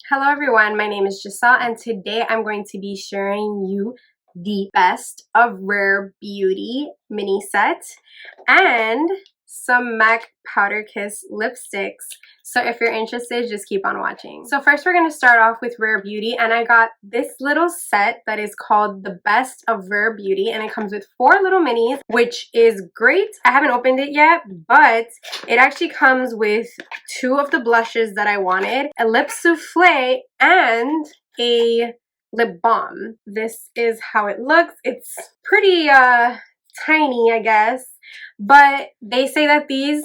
Hello everyone, my name is Giselle and today I'm going to be sharing you the best of Rare Beauty mini set and some MAC Powder Kiss lipsticks. So if you're interested, just keep on watching. So first we're going to start off with Rare Beauty, and I got this little set that is called the Best of Rare Beauty, and it comes with 4 little minis, which is great. I haven't opened it yet, but it actually comes with 2 of the blushes that I wanted, a lip souffle and a lip balm. This is how it looks. It's pretty tiny, I guess, but they say that these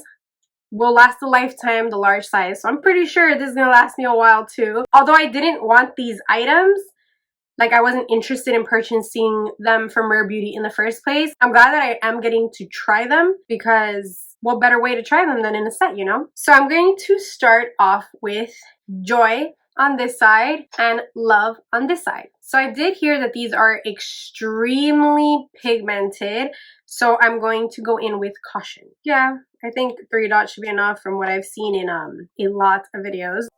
will last a lifetime, the large size, so I'm pretty sure this is gonna last me a while too. Although I didn't want these items, like I wasn't interested in purchasing them from Rare Beauty in the first place, I'm glad that I am getting to try them, because what better way to try them than in a set, you know? So I'm going to start off with Joy on this side and Love on this side. So I did hear that these are extremely pigmented, so I'm going to go in with caution. Yeah, I think 3 dots should be enough from what I've seen in a lot of videos.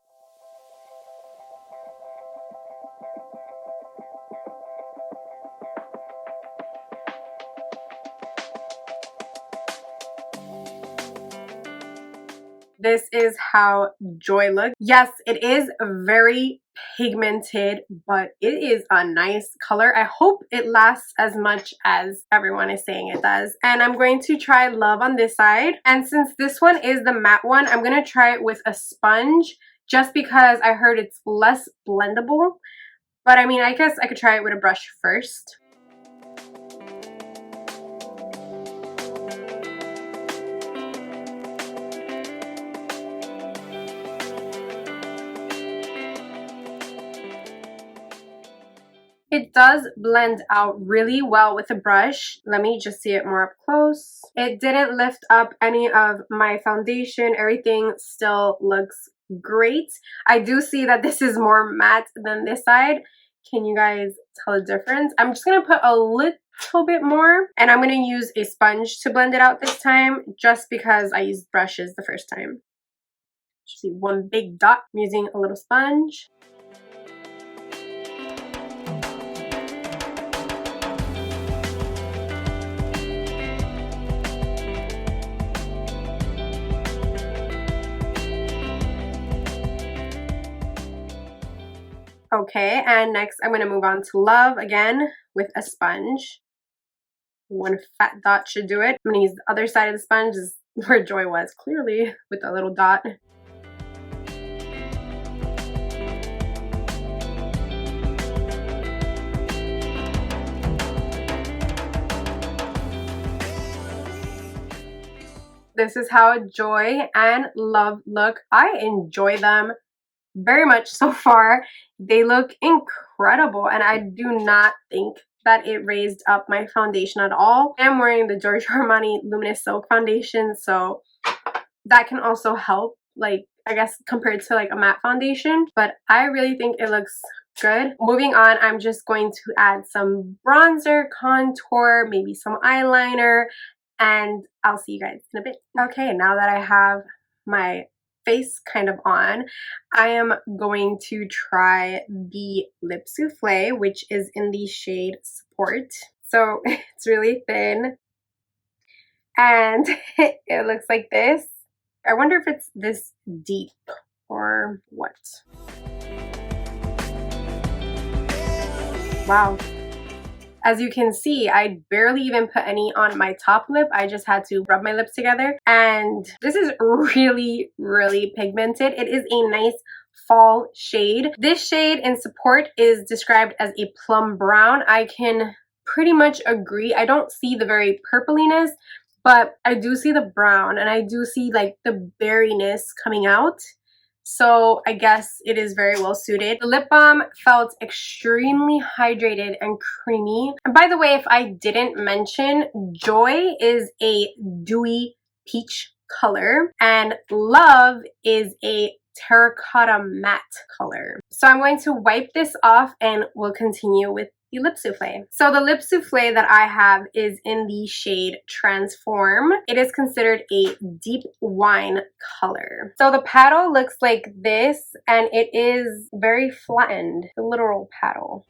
This is how Joy looks. Yes, it is very pigmented, but it is a nice color. I hope it lasts as much as everyone is saying it does. And I'm going to try Love on this side. And since this one is the matte one, I'm going to try it with a sponge just because I heard it's less blendable. But I mean, I guess I could try it with a brush first. It does blend out really well with a brush. Let me just see it more up close. It didn't lift up any of my foundation. Everything still looks great. I do see that this is more matte than this side. Can you guys tell the difference? I'm just going to put a little bit more, and I'm going to use a sponge to blend it out this time, just because I used brushes the first time. Just see one big dot. I'm using a little sponge. Okay, and next I'm going to move on to Love again with a sponge. One fat dot should do it. I'm going to use the other side of the sponge, is where Joy was, clearly, with a little dot. This is how Joy and Love look. I enjoy them very much so far. They look incredible, and I do not think that it raised up my foundation at all. I'm wearing the Giorgio Armani Luminous Silk foundation, so that can also help, like, I guess compared to like a matte foundation, but I really think it looks good. Moving on, I'm just going to add some bronzer, contour, maybe some eyeliner, and I'll see you guys in a bit. Okay, now that I have my face kind of on, I am going to try the lip souffle, which is in the shade Support. So it's really thin and it looks like this. I wonder if it's this deep or what. Wow. As you can see, I barely even put any on my top lip. I just had to rub my lips together. And this is really, really pigmented. It is a nice fall shade. This shade in Support is described as a plum brown. I can pretty much agree. I don't see the very purpliness, but I do see the brown, and I do see like the berryness coming out. So I guess it is very well suited. The lip balm felt extremely hydrated and creamy. And by the way, if I didn't mention, Joy is a dewy peach color and Love is a terracotta matte color. So I'm going to wipe this off and we'll continue with the lip souffle. So the lip souffle that I have is in the shade Transform. It is considered a deep wine color. So the paddle looks like this, and it is very flattened, the literal paddle.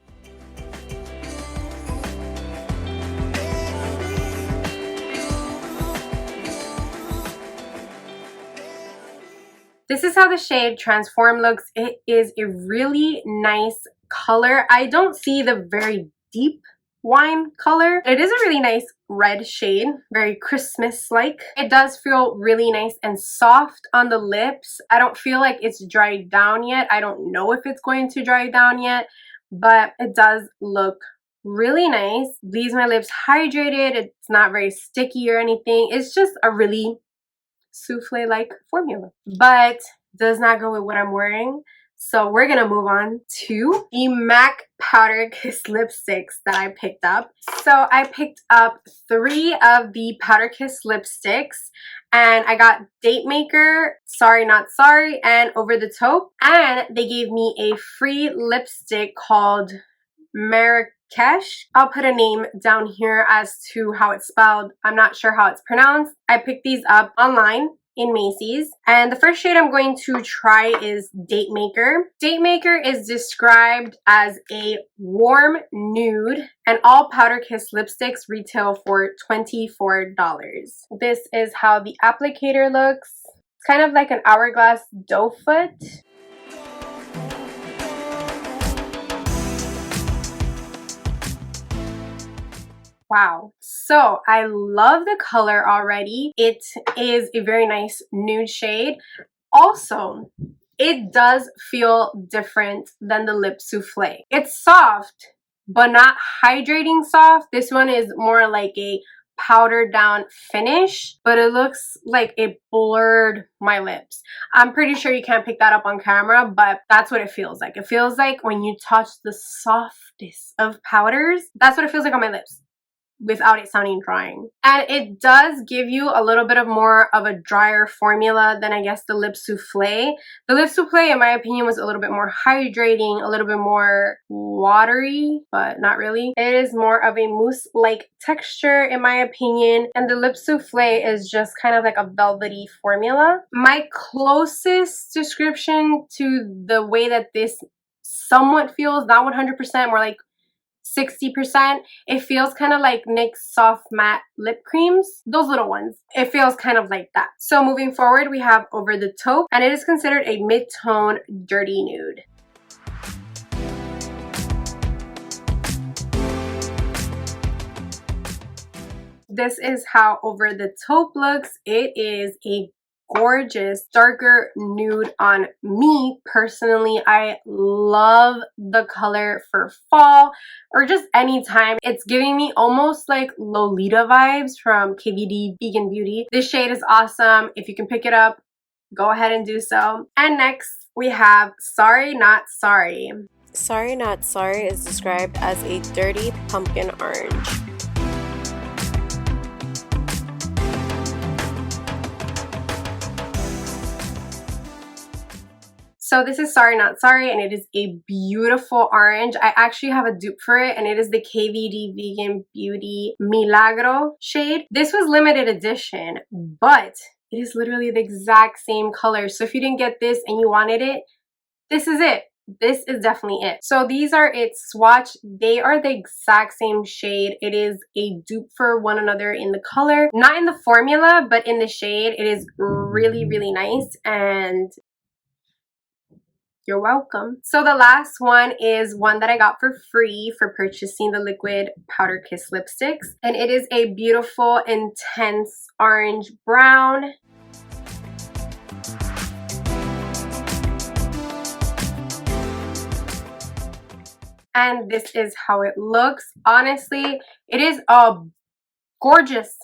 This is how the shade Transform looks. It is a really nice color. I don't see the very deep wine color. It is a really nice red shade, very Christmas-like. It does feel really nice and soft on the lips. I don't feel like it's dried down yet. I don't know if it's going to dry down yet, but it does look really nice. Leaves my lips hydrated. It's not very sticky or anything. It's just a really souffle-like formula, but does not go with what I'm wearing. So we're gonna move on to the MAC Powder Kiss lipsticks that I picked up. So I picked up 3 of the Powder Kiss lipsticks, and I got Date Maker, Sorry Not Sorry, and Over the Taupe. And they gave me a free lipstick called Marrakesh. I'll put a name down here as to how it's spelled. I'm not sure how it's pronounced. I picked these up online in Macy's, and the first shade I'm going to try is Date Maker. Date Maker is described as a warm nude, and all Powder Kiss lipsticks retail for $24. This is how the applicator looks. It's kind of like an hourglass doe foot. Wow. So I love the color already. It is a very nice nude shade. Also, it does feel different than the lip souffle. It's soft, but not hydrating soft. This one is more like a powdered down finish, but it looks like it blurred my lips. I'm pretty sure you can't pick that up on camera, but that's what it feels like. It feels like when you touch the softest of powders, that's what it feels like on my lips, without it sounding drying. And it does give you a little bit of more of a drier formula than I guess the lip souffle. The lip souffle, in my opinion, was a little bit more hydrating, a little bit more watery, but not really. It is more of a mousse-like texture in my opinion, and the lip souffle is just kind of like a velvety formula. My closest description to the way that this somewhat feels, not 100%, more like 60%, it feels kind of like NYX soft matte lip creams, those little ones. It feels kind of like that. So moving forward, we have Over the Taupe, and it is considered a mid-tone dirty nude. This is how Over the Taupe looks. It is a gorgeous darker nude on me personally. I love the color for fall or just anytime. It's giving me almost like Lolita vibes from KVD Vegan Beauty. This shade is awesome. If you can pick it up, go ahead and do so. And next we have Sorry Not Sorry. Sorry Not Sorry is described as a dirty pumpkin orange. So this is Sorry Not Sorry, and it is a beautiful orange. I actually have a dupe for it, and it is the KVD Vegan Beauty Milagro shade. This was limited edition, but it is literally the exact same color. So if you didn't get this and you wanted it, this is it. This is definitely it. So these are its swatch. They are the exact same shade. It is a dupe for one another in the color. Not in the formula, but in the shade. It is really, really nice, and you're welcome. So the last one is one that I got for free for purchasing the liquid Powder Kiss lipsticks. And it is a beautiful, intense orange brown. And this is how it looks. Honestly, it is a gorgeous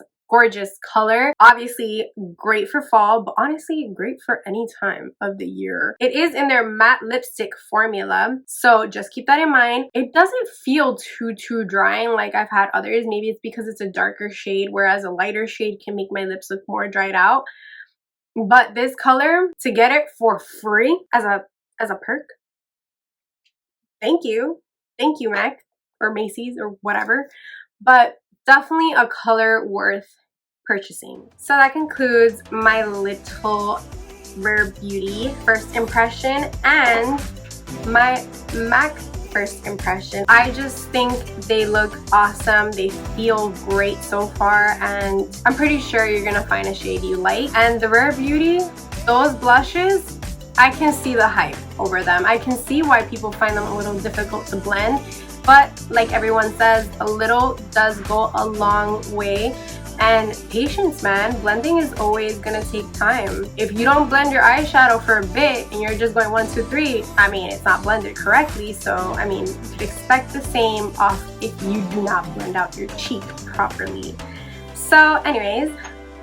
color. Obviously great for fall, but honestly great for any time of the year. It is in their matte lipstick formula, so just keep that in mind. It doesn't feel too drying like I've had others. Maybe it's because it's a darker shade, whereas a lighter shade can make my lips look more dried out. But this color, to get it for free as a perk, thank you MAC. or Macy's or whatever, but definitely a color worth purchasing. So that concludes my little Rare Beauty first impression and my MAC first impression. I just think they look awesome. They feel great so far, and I'm pretty sure you're gonna find a shade you like. And the Rare Beauty, those blushes, I can see the hype over them. I can see why people find them a little difficult to blend, but like everyone says, a little does go a long way. And patience, man. Blending is always gonna take time. If you don't blend your eyeshadow for a bit and you're just going 1, 2, 3, I mean, it's not blended correctly. So, I mean, you could expect the same off if you do not blend out your cheek properly. So anyways,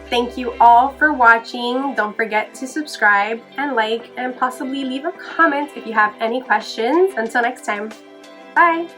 thank you all for watching. Don't forget to subscribe and like and possibly leave a comment if you have any questions. Until next time, bye.